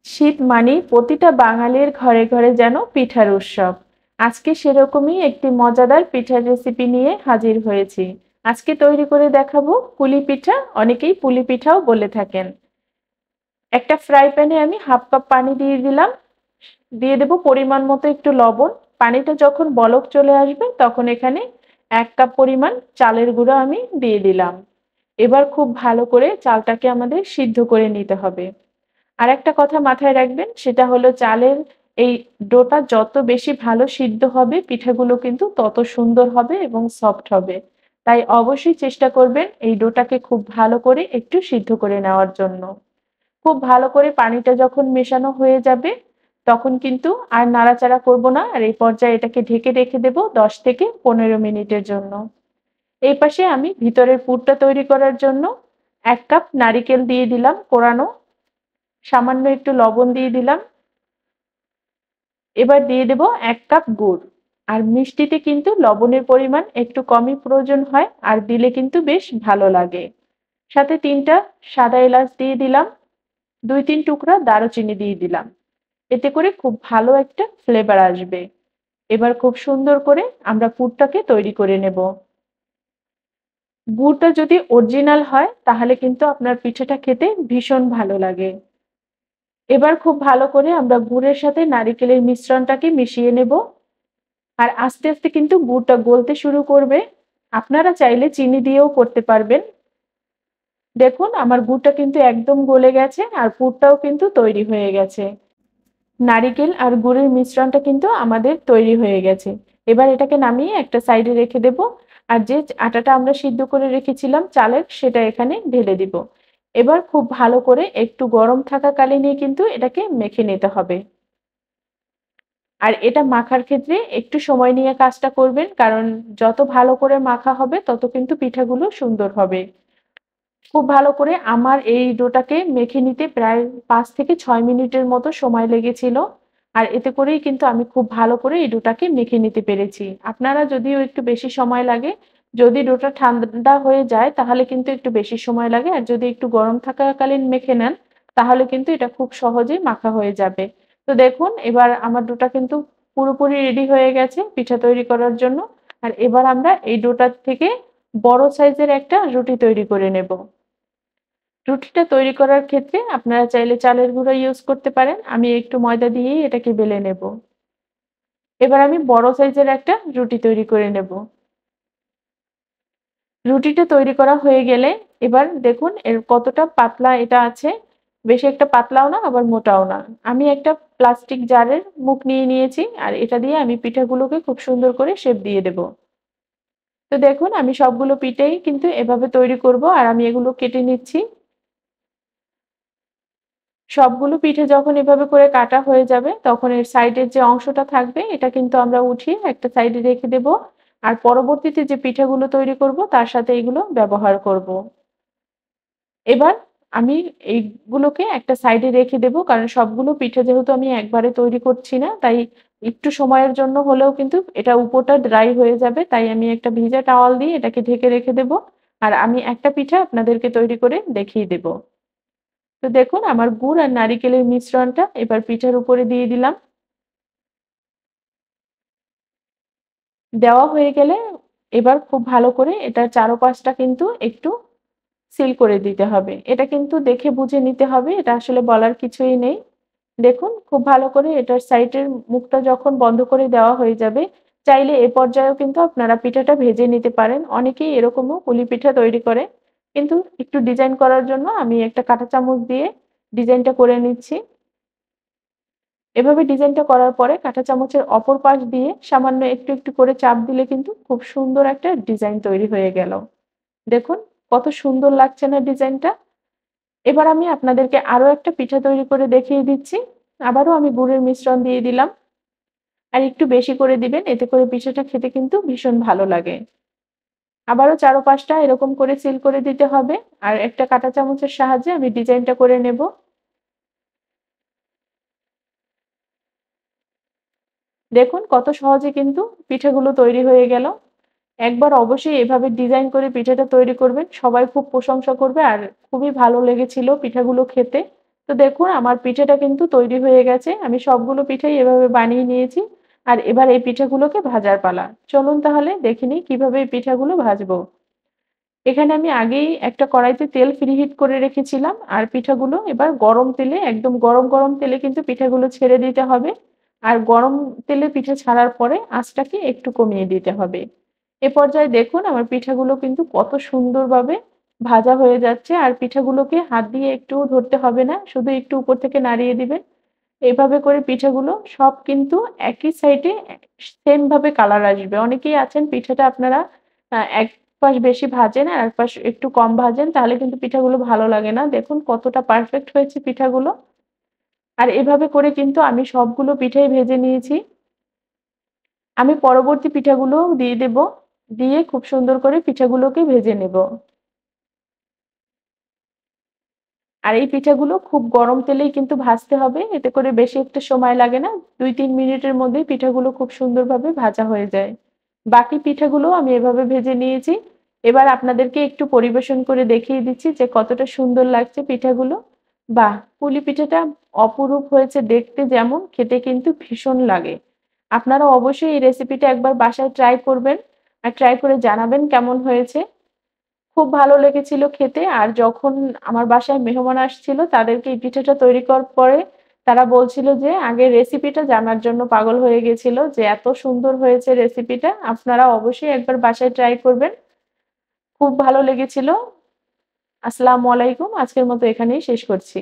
শীত মানেই প্রতিটা বাঙালির ঘরে ঘরে যেন পিঠার উৎসব। আজকে সেরকমই একটি মজাদার পিঠার রেসিপি নিয়ে হাজির হয়েছি। আজকে তৈরি করে দেখাবো পুলি পিঠা, অনেকেই পুলি পিঠাও বলে থাকেন। একটা ফ্রাই প্যানে আমি হাফ কাপ পানি দিয়ে দিলাম, দিয়ে দেব পরিমাণ মতো একটু লবণ। পানিটা যখন বলক চলে আসবে তখন এখানে ১ কাপ পরিমাণ চালের গুঁড়ো আমি দিয়ে দিলাম। এবার খুব ভালো করে চালটাকে আমাদের সিদ্ধ করে নিতে হবে। আরেকটা কথা মাথায় রাখবেন, সেটা হলো চালের এই ডোটা যত বেশি ভালো সিদ্ধ হবে পিঠাগুলো কিন্তু তত সুন্দর হবে এবং সফট হবে। তাই অবশ্যই চেষ্টা করবেন এই ডোটাকে খুব ভালো করে একটু সিদ্ধ করে নেওয়ার জন্য। খুব ভালো করে পানিটা যখন মেশানো হয়ে যাবে তখন কিন্তু আর নাড়াচাড়া করব না, আর এই পর্যায়ে এটাকে ঢেকে রেখে দেব ১০ থেকে ১৫ মিনিটের জন্য। এই পাশে আমি ভিতরের পুরটা তৈরি করার জন্য ১ কাপ নারিকেল দিয়ে দিলাম কোরানো, সামান্য একটু লবণ দিয়ে দিলাম। এবার দিয়ে দেব ১ কাপ গুড়। আর মিষ্টিতে কিন্তু লবণের পরিমাণ একটু কমই প্রয়োজন হয়, আর দিলে কিন্তু বেশ ভালো লাগে। সাথে ৩ টা সাদা এলাচ দিয়ে দিলাম, ২-৩ টুকরা দারুচিনি দিয়ে দিলাম। এতে করে খুব ভালো একটা ফ্লেভার আসবে। এবার খুব সুন্দর করে আমরা পুরটাকে তৈরি করে নেব। গুড়টা যদি অরিজিনাল হয় তাহলে কিন্তু আপনার পিঠাটা খেতে ভীষণ ভালো লাগে। এবার খুব ভালো করে আমরা গুড়ের সাথে নারিকেলের মিশ্রণটাকে মিশিয়ে নেব। আর আস্তে আস্তে কিন্তু গুড়টা গলতে শুরু করবে। আপনারা চাইলে চিনি দিয়েও করতে পারবেন। দেখুন আমার গুড়টা কিন্তু একদম গলে গেছে আর পুরটাও কিন্তু তৈরি হয়ে গেছে। নারিকেল আর গুড়ের মিশ্রণটা কিন্তু আমাদের তৈরি হয়ে গেছে। এবার এটাকে নামিয়ে একটা সাইডে রেখে দেব। আর যে আটাটা আমরা সিদ্ধ করে রেখেছিলাম চালের, সেটা এখানে ঢেলে দিব। এবার খুব ভালো করে একটু গরম থাকাকালীনই কিন্তু এটাকে মেখে নিতে হবে। আর এটা মাখার ক্ষেত্রে একটু সময় নিয়ে কাজটা করবেন, কারণ যত ভালো করে মাখা হবে তত কিন্তু পিঠাগুলো সুন্দর হবে। খুব ভালো করে আমার এই ডোটাকে মেখে নিতে প্রায় ৫ থেকে ৬ মিনিটের মতো সময় লেগেছিল। আর এতে করেই কিন্তু আমি খুব ভালো করে এই ডোটাকে মেখে নিতে পেরেছি। আপনারা যদিও একটু বেশি সময় লাগে, যদি ডোটা ঠান্ডা হয়ে যায় তাহলে কিন্তু একটু বেশি সময় লাগে। আর যদি একটু গরম থাকাকালীন মেখে নেন তাহলে কিন্তু এটা খুব সহজেই মাখা হয়ে যাবে। তো দেখুন এবার আমার ডোটা কিন্তু পুরোপুরি রেডি হয়ে গেছে পিঠা তৈরি করার জন্য। আর এবার আমরা এই ডোটা থেকে বড় সাইজের একটা রুটি তৈরি করে নেব। রুটিটা তৈরি করার ক্ষেত্রে আপনারা চাইলে চালের গুঁড়া ইউজ করতে পারেন। আমি একটু ময়দা দিয়েই এটাকে বেলে নেব। এবার আমি বড় সাইজের একটা রুটি তৈরি করে নেব। রুটিটা তৈরি করা হয়ে গেলে এবার দেখুন এর কতটা পাতলা এটা আছে। বেশি একটা পাতলাও না আবার মোটাও না। আমি একটা প্লাস্টিক জারের মুখ নিয়ে নিয়েছি আর এটা দিয়ে আমি পিঠাগুলোকে খুব সুন্দর করে শেপ দিয়ে দেব। তো দেখুন আমি সবগুলো পিঠাই কিন্তু এভাবে তৈরি করব আর আমি এগুলো কেটে নিচ্ছি। সবগুলো পিঠে যখন এভাবে করে কাটা হয়ে যাবে তখন এর সাইডের যে অংশটা থাকবে এটা কিন্তু আমরা উঠিয়ে একটা সাইডে রেখে দেব। আর পরবর্তীতে যে পিঠাগুলো তৈরি করব তার সাথে এগুলো ব্যবহার করব। এবার আমি এইগুলোকে একটা সাইডে রেখে দেব, কারণ সবগুলো পিঠে যেহেতু আমি একবারে তৈরি করছি না, তাই একটু সময়ের জন্য হলেও কিন্তু এটা উপরটা ড্রাই হয়ে যাবে। তাই আমি একটা ভিজা টাওয়াল দিয়ে এটাকে ঢেকে রেখে দেব। আর আমি একটা পিঠা আপনাদেরকে তৈরি করে দেখিয়ে দেব। তো দেখুন আমার গুড় আর নারিকেলের মিশ্রণটা এবার পিঠার উপরে দিয়ে দিলাম। দেওয়া হয়ে গেলে এবার খুব ভালো করে এটার চারপাশটা কিন্তু একটু সিল করে দিতে হবে। এটা কিন্তু দেখে বুঝে নিতে হবে। এটা আসলে বলার কিছুই নেই। দেখুন খুব ভালো করে এটার সাইডের মুখটা যখন বন্ধ করে দেওয়া হয়ে যাবে, চাইলে এ পর্যায়েও কিন্তু আপনারা পিঠাটা ভেজে নিতে পারেন। অনেকেই এরকমও পুলি পিঠা তৈরি করে। কিন্তু একটু ডিজাইন করার জন্য আমি একটা কাঁটা চামচ দিয়ে ডিজাইনটা করে নিচ্ছি। এভাবে ডিজাইনটা করার পরে কাঁটা চামচের অপর পাশ দিয়ে সামান্য একটু একটু করে চাপ দিলে কিন্তু খুব সুন্দর একটা ডিজাইন তৈরি হয়ে গেল। দেখুন কত সুন্দর লাগছে না ডিজাইনটা? এবার আমি আপনাদেরকে আরো একটা পিঠা তৈরি করে দেখিয়ে দিচ্ছি। আবারও আমি গুড়ের মিশ্রণ দিয়ে দিলাম। আর একটু বেশি করে দিবেন, এতে করে পিঠাটা খেতে কিন্তু ভীষণ ভালো লাগে। আবারও চারপাশটা এরকম করে সিল করে দিতে হবে। আর একটা কাঁটা চামচের সাহায্যে আমি ডিজাইনটা করে নেব। দেখুন কত সহজে কিন্তু পিঠাগুলো তৈরি হয়ে গেল। একবার অবশ্যই এভাবে ডিজাইন করে পিঠাটা তৈরি করবেন। সবাই খুব প্রশংসা করবে আর খুবই ভালো লেগেছিল পিঠাগুলো খেতে। তো দেখুন আমার পিঠাটা কিন্তু তৈরি হয়ে গেছে। আমি সবগুলো পিঠাই এভাবে বানিয়ে নিয়েছি। আর এবার এই পিঠাগুলোকে ভাজার পালা। চলুন তাহলে দেখে নিই কিভাবে এই পিঠাগুলো ভাজবো। এখানে আমি আগেই একটা কড়াইতে তেল প্রিহিট করে রেখেছিলাম। আর পিঠাগুলো এবার গরম তেলে একদম গরম, গরম তেলে কিন্তু পিঠাগুলো ছেড়ে দিতে হবে। আর গরম তেলে পিঠা ছাড়ার পরে আঁচটাকে একটু কমিয়ে দিতে হবে। এ পর্যায়ে দেখুন আমার পিঠাগুলো কিন্তু কত সুন্দরভাবে ভাজা হয়ে যাচ্ছে। আর পিঠাগুলোকে হাত দিয়ে একটুও ধরতে হবে না। শুধু একটু উপর থেকে নাড়িয়ে দিবেন। এভাবে করে পিঠাগুলো সব কিন্তু একই সাইডে সেম ভাবে কালার আসবে। অনেকেই আছেন পিঠাটা আপনারা এক পাশ বেশি ভাজেন আর এক পাশ একটু কম ভাজেন, তাহলে কিন্তু পিঠাগুলো ভালো লাগে না। দেখুন কতটা পারফেক্ট হয়েছে পিঠাগুলো। আর এভাবে করে কিন্তু আমি সবগুলো পিঠাই ভেজে নিয়েছি। আমি পরবর্তী পিঠাগুলোও দিয়ে দেব। দিয়ে খুব সুন্দর করে পিঠাগুলোকে ভেজে নেব। আর এই পিঠাগুলো খুব গরম তেলেই কিন্তু ভাজতে হবে। এতে করে বেশি একটা সময় লাগে না। ২-৩ মিনিটের মধ্যেই পিঠাগুলো খুব সুন্দরভাবে ভাজা হয়ে যায়। বাকি পিঠাগুলোও আমি এভাবে ভেজে নিয়েছি। এবার আপনাদেরকে একটু পরিবেশন করে দেখিয়ে দিচ্ছি যে কতটা সুন্দর লাগছে পিঠাগুলো। বাহ! পুলি পিঠাটা অপরূপ হয়েছে দেখতে যেমন, খেতে কিন্তু ভীষণ লাগে। আপনারা অবশ্যই এই রেসিপিটা একবার বাসায় ট্রাই করবেন। আর ট্রাই করে জানাবেন কেমন হয়েছে। খুব ভালো লেগেছিল খেতে। আর যখন আমার বাসায় মেহমান আসছিল তাদেরকে এই পিঠাটা তৈরি করার পরে তারা বলছিল যে আগের রেসিপিটা জানার জন্য পাগল হয়ে গেছিল যে এত সুন্দর হয়েছে রেসিপিটা। আপনারা অবশ্যই একবার বাসায় ট্রাই করবেন। খুব ভালো লেগেছিল। আসসালামু আলাইকুম। আজকের মতো এখানেই শেষ করছি।